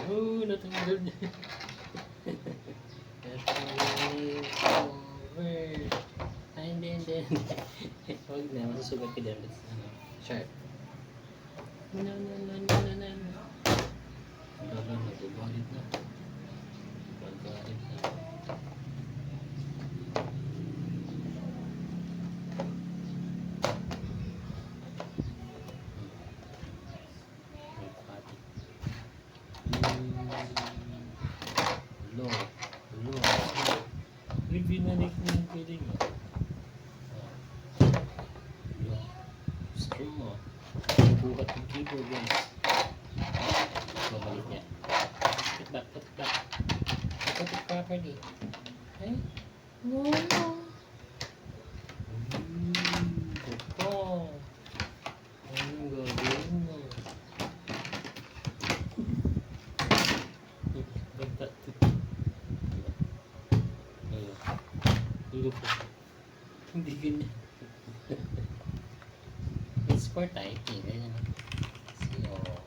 Oh, natanggal niya. Natanggal over. Ay, hindi. Huwag na, masusugat ka dyan. Sharp. No. Nagagalit na. Low. Binalik mo yung feeling mo. Strum mo. Buhat yung keyboard guys. Babalik niya. Put back. Put it properly. Ay? No. Ito. Anong gagawin mo? Ganda. Hindi ganyan. It's for typing. Ganyan. See, oh.